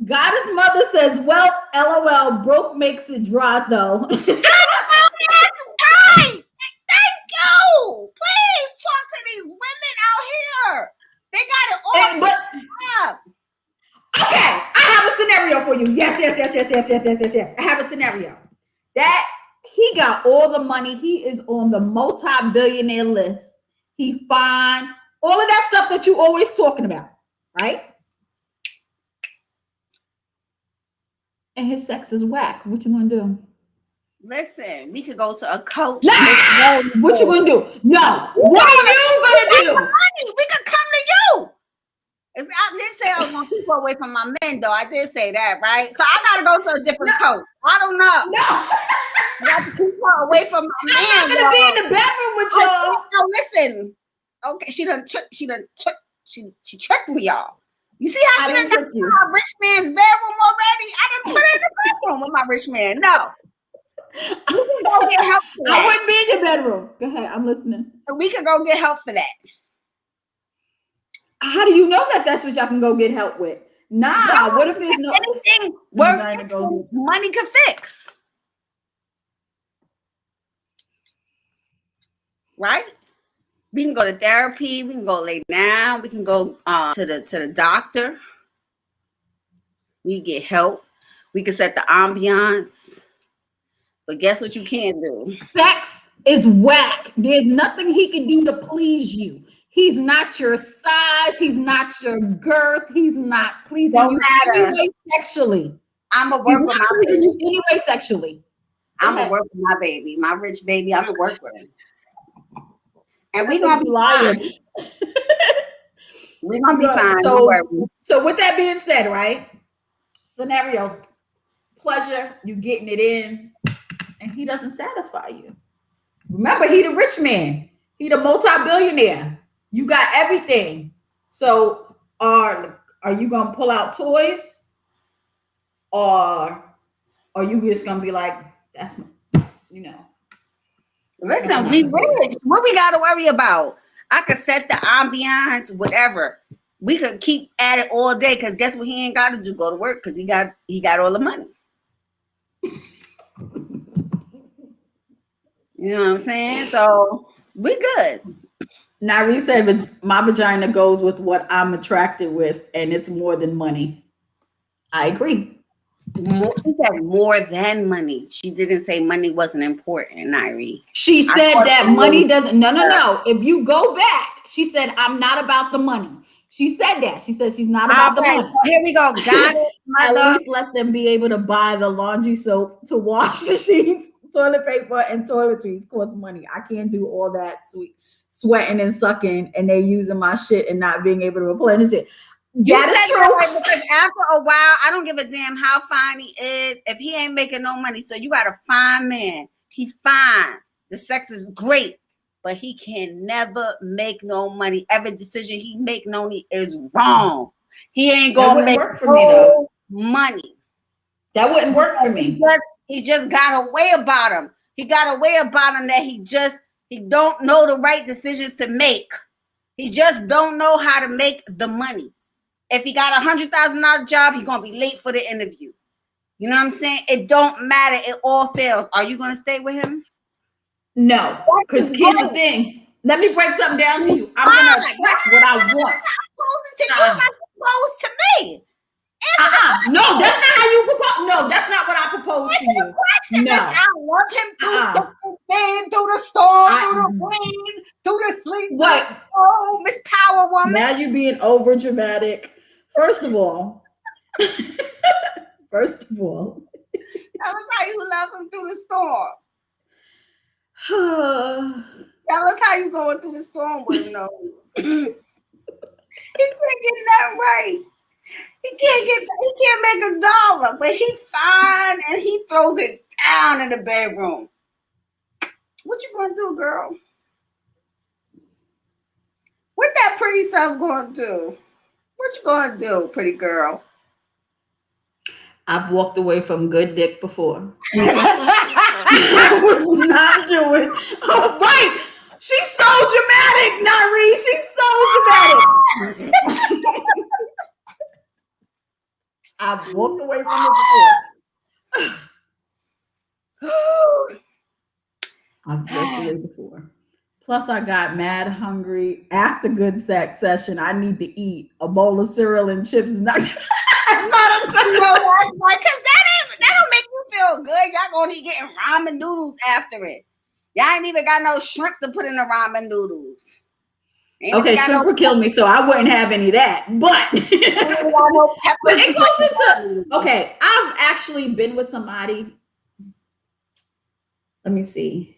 Goddess Mother says, well, LOL, broke makes it dry though. That's right. Thank you. Please talk to these women out here. They got it all up. Okay, I have a scenario for you. Yes. I have a scenario. That he got all the money. He is on the multi-billionaire list. He fine. All of that stuff that you always talking about, right? And his sex is whack. What you gonna do? Listen, we could go to a coach. No, what you gonna do? No. What are you gonna do? We could come to you. I did say I was gonna keep her away from my men, though. I did say that, right? So I gotta go to a different coach. I don't know. No. You have to keep her away from my man. I'm not gonna be in the bedroom with y'all. No, listen. Okay, she tricked me, y'all. You see how she done got my rich man's bedroom already? I didn't put her in the bedroom with my rich man. No. We can go get help for that. I wouldn't be in your bedroom. Go ahead, I'm listening. We can go get help for that. How do you know that that's what y'all can go get help with? Nah, what if there's no anything worth money can fix? Right? We can go to therapy. We can go lay down. We can go to the doctor. We get help. We can set the ambiance. But guess what you can't do? Sex is whack. There's nothing he can do to please you. He's not your size. He's not your girth. He's not pleasing you anyway sexually. I'm a work with my baby. Anyway sexually. I'm a work with my baby. My rich baby. I'm a work with him. And we're gonna be lying. We're gonna be fine. So with that being said, right? Scenario, pleasure, you getting it in, and he doesn't satisfy you. Remember, he the rich man. He the multi-billionaire. You got everything. So are you gonna pull out toys, or are you just gonna be like, that's my, Listen, we rich. What we got to worry about? I could set the ambiance, whatever. We could keep at it all day because guess what? He ain't got to do go to work because he got all the money. You know what I'm saying? So we good. Nari said, my vagina goes with what I'm attracted with, and it's more than money. I agree. She said more than money. She didn't say money wasn't important, Nairi. She said that money doesn't. No. If you go back, she said, "I'm not about the money." She said that. She said she's not about the money. So here we go. Got it, mother. At least let them be able to buy the laundry soap to wash the sheets, toilet paper, and toiletries cost money. I can't do all that sweating and sucking, and they using my shit and not being able to replenish it. That is true. Right, because after a while, I don't give a damn how fine he is. If he ain't making no money, so you got a fine man. He fine. The sex is great, but he can never make no money. Every decision he make, Noni, is wrong. He ain't gonna make no money. That wouldn't work for me. He just got a way about him. He got a way about him that he don't know the right decisions to make. He just don't know how to make the money. If he got $100,000 job, he's gonna be late for the interview. You know what I'm saying? It don't matter. It all fails. Are you gonna stay with him? No, because here's the thing. Let me break something down to you. I'm gonna attract what I want. You're not supposed to me. No, that's not how you propose. No, that's not what I propose to you. No, I love him through the storm, through the rain, through the sleep. What? Oh, Miss Power Woman. Now you're being over dramatic. First of all, tell us how you love him through the storm. Tell us how you going through the storm with him. No, he can't get nothing right. He can't make $1, but he fine and he throws it down in the bedroom. What you gonna do, girl? What that pretty self gonna do? What you gonna do, pretty girl? I've walked away from good dick before. I was not doing. Oh, right. She's so dramatic, Nari. She's so dramatic. I've walked away from it before. I've walked away before. Plus, I got mad hungry after good sex session. I need to eat a bowl of cereal and chips. Not because that don't make you feel good. Y'all gonna be getting ramen noodles after it. Y'all ain't even got no shrimp to put in the ramen noodles. Okay, shrimp would kill me, so I wouldn't have any of that. But, but it goes into, okay, I've actually been with somebody. Let me see.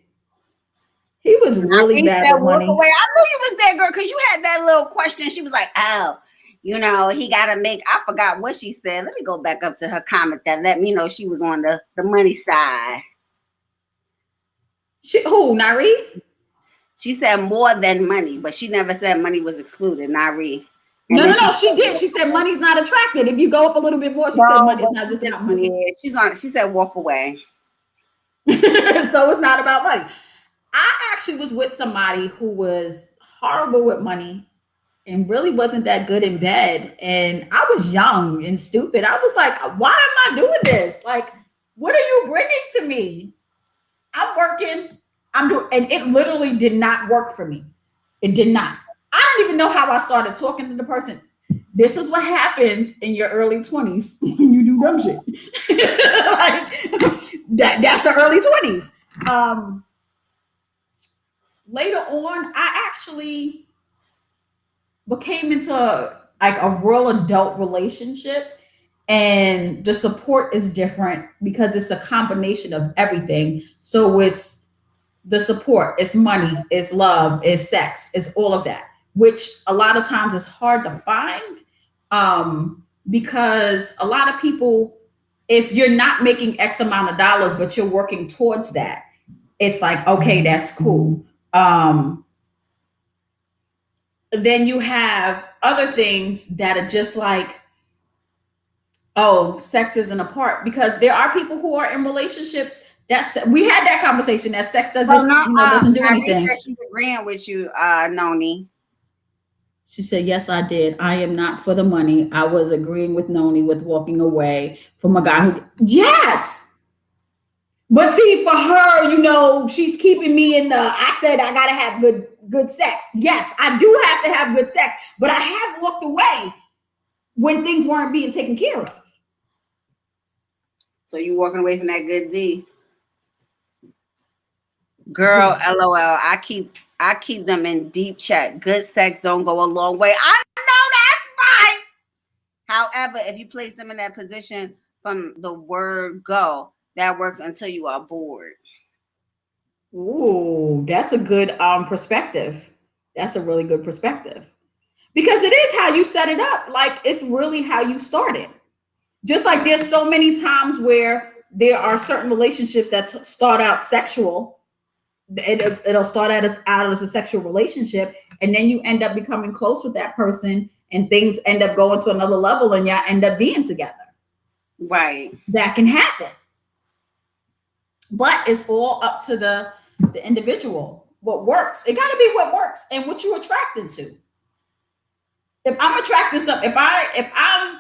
He was really bad with money. Away. I knew you was that girl because you had that little question. She was like, oh, you know, he got to make, I forgot what she said. Let me go back up to her comment that let me know she was on the money side. Who, Nari? She said more than money, but she never said money was excluded, Nari. No, she did. She said money's not attractive. If you go up a little bit more, she said money's not just about money. Yeah, she said walk away. So it's not about money. I actually was with somebody who was horrible with money and really wasn't that good in bed. And I was young and stupid. I was like, why am I doing this? Like, what are you bringing to me? I'm working. I'm doing, and it literally did not work for me. It did not. I don't even know how I started talking to the person. This is what happens in your early 20s when you do dumb shit. Like, that's the early 20s. Later on, I actually became into a real adult relationship, and the support is different because it's a combination of everything. So it's the support, it's money, it's love, it's sex, it's all of that, which a lot of times is hard to find because a lot of people, if you're not making X amount of dollars, but you're working towards that, it's like, okay, that's cool. Then you have other things that are just like, oh, sex isn't a part, because there are people who are in relationships we had that conversation that sex doesn't, doesn't do anything. She's agreeing with you, Noni. She said, yes, I did. I am not for the money. I was agreeing with Noni with walking away from a guy who, yes. But see, for her, she's keeping me in I said I got to have good sex. Yes, I do have to have good sex, but I have walked away when things weren't being taken care of. So you walking away from that good D. Girl, LOL. I keep them in deep chat. Good sex don't go a long way. I know that's right. However, if you place them in that position from the word go, that works until you are bored. Ooh, that's a good perspective. That's a really good perspective. Because it is how you set it up. Like it's really how you started. Just like there's so many times where there are certain relationships that start out sexual. It'll start out as a sexual relationship, and then you end up becoming close with that person, and things end up going to another level, and y'all end up being together. Right. That can happen, but it's all up to the individual. What works? It got to be what works and what you're attracted to. If I'm attracted to something, if I'm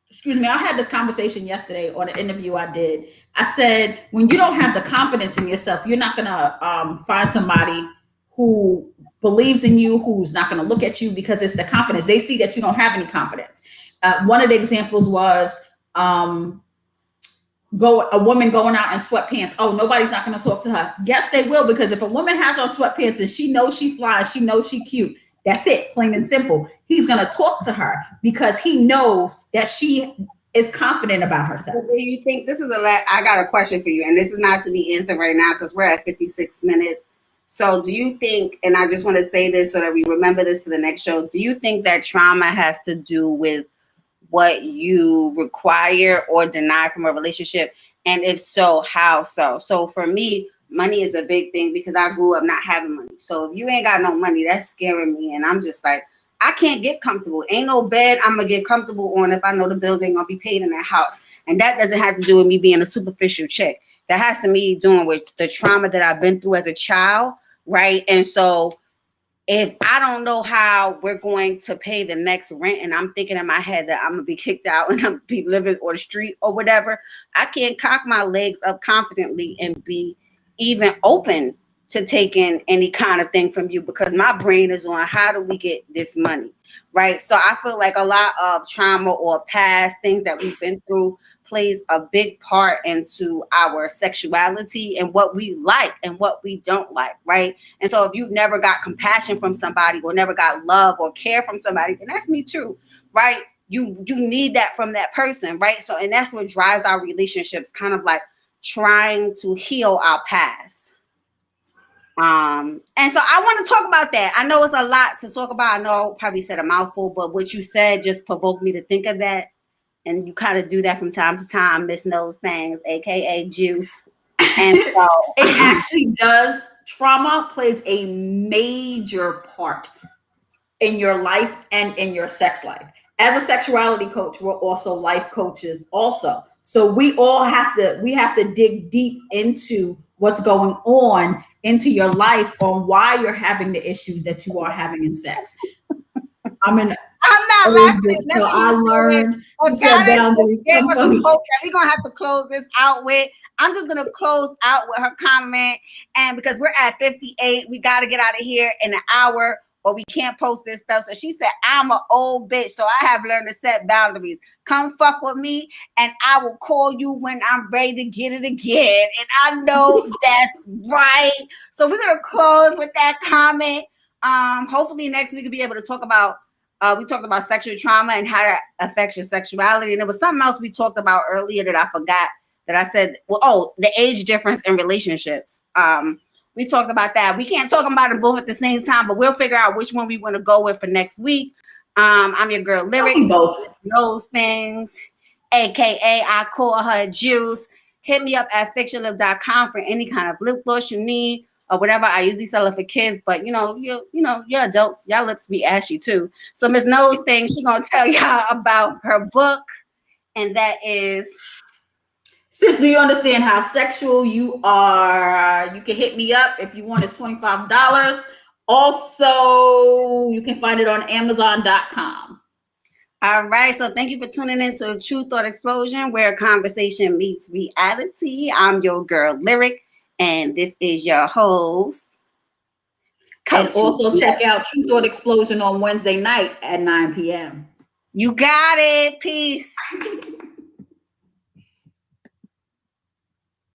excuse me, I had this conversation yesterday on an interview I did. I said, when you don't have the confidence in yourself, you're not gonna find somebody who believes in you, who's not gonna look at you, because it's the confidence. They see that you don't have any confidence. One of the examples was a woman going out in sweatpants. Oh, nobody's not gonna talk to her. Yes, they will, because if a woman has on sweatpants and she knows she fly, she knows she cute, that's it, plain and simple. He's going to talk to her because he knows that she is confident about herself. Do you think this is I got a question for you, and this is not to be answered right now because we're at 56 minutes. So do you think, and I just want to say this so that we remember this for the next show, do you think that trauma has to do with what you require or deny from a relationship? And if so, how so? So for me, money is a big thing because I grew up not having money. So if you ain't got no money, that's scaring me. And I'm just like, I can't get comfortable. Ain't no bed I'm going to get comfortable on if I know the bills ain't going to be paid in that house. And that doesn't have to do with me being a superficial chick. That has to be doing with the trauma that I've been through as a child, right? And so if I don't know how we're going to pay the next rent, and I'm thinking in my head that I'm going to be kicked out and I'm going to be living on the street or whatever, I can't cock my legs up confidently and be even open to taking any kind of thing from you because my brain is on how do we get this money, right? So I feel like a lot of trauma or past things that we've been through plays a big part into our sexuality and what we like and what we don't like, right? And so if you've never got compassion from somebody or never got love or care from somebody, and that's me too, right? You need that from that person, right? So, and that's what drives our relationships, kind of like trying to heal our past. And so I want to talk about that. I know it's a lot to talk about. I know I probably said a mouthful, but what you said just provoked me to think of that. And you kind of do that from time to time, Miss Knows Things, aka Juice. And so it actually does. Trauma plays a major part in your life and in your sex life. As a sexuality coach, we're also life coaches also. So we have to dig deep into what's going on into your life on why you're having the issues that you are having in sex. I'm not laughing. So I learned we're gonna have to close this out with. I'm just gonna close out with her comment, and because we're at 58, we got to get out of here in an hour, or we can't post this stuff. So she said, "I'm an old bitch, so I have learned to set boundaries. Come fuck with me, and I will call you when I'm ready to get it again." And I know that's right. So we're gonna close with that comment. Hopefully next week we'll be able to talk about. We talked about sexual trauma and how that affects your sexuality. And there was something else we talked about earlier that I forgot that I said, the age difference in relationships. We talked about that. We can't talk about them both at the same time, but we'll figure out which one we want to go with for next week. I'm your girl, Lyric. Both. Those things, AKA I call her Juice. Hit me up at fictionlip.com for any kind of lip gloss you need. Or whatever. I usually sell it for kids, but you're adults. Y'all lips be ashy too. So Miss Knows Things, she's gonna tell y'all about her book, and that is. Sis, do you understand how sexual you are? You can hit me up if you want. It's $25. Also, you can find it on Amazon.com. All right. So thank you for tuning in to True Thought Explosion, where conversation meets reality. I'm your girl, Lyric. And this is your host. And also check out True Thought Explosion on Wednesday night at 9 p.m. You got it. Peace.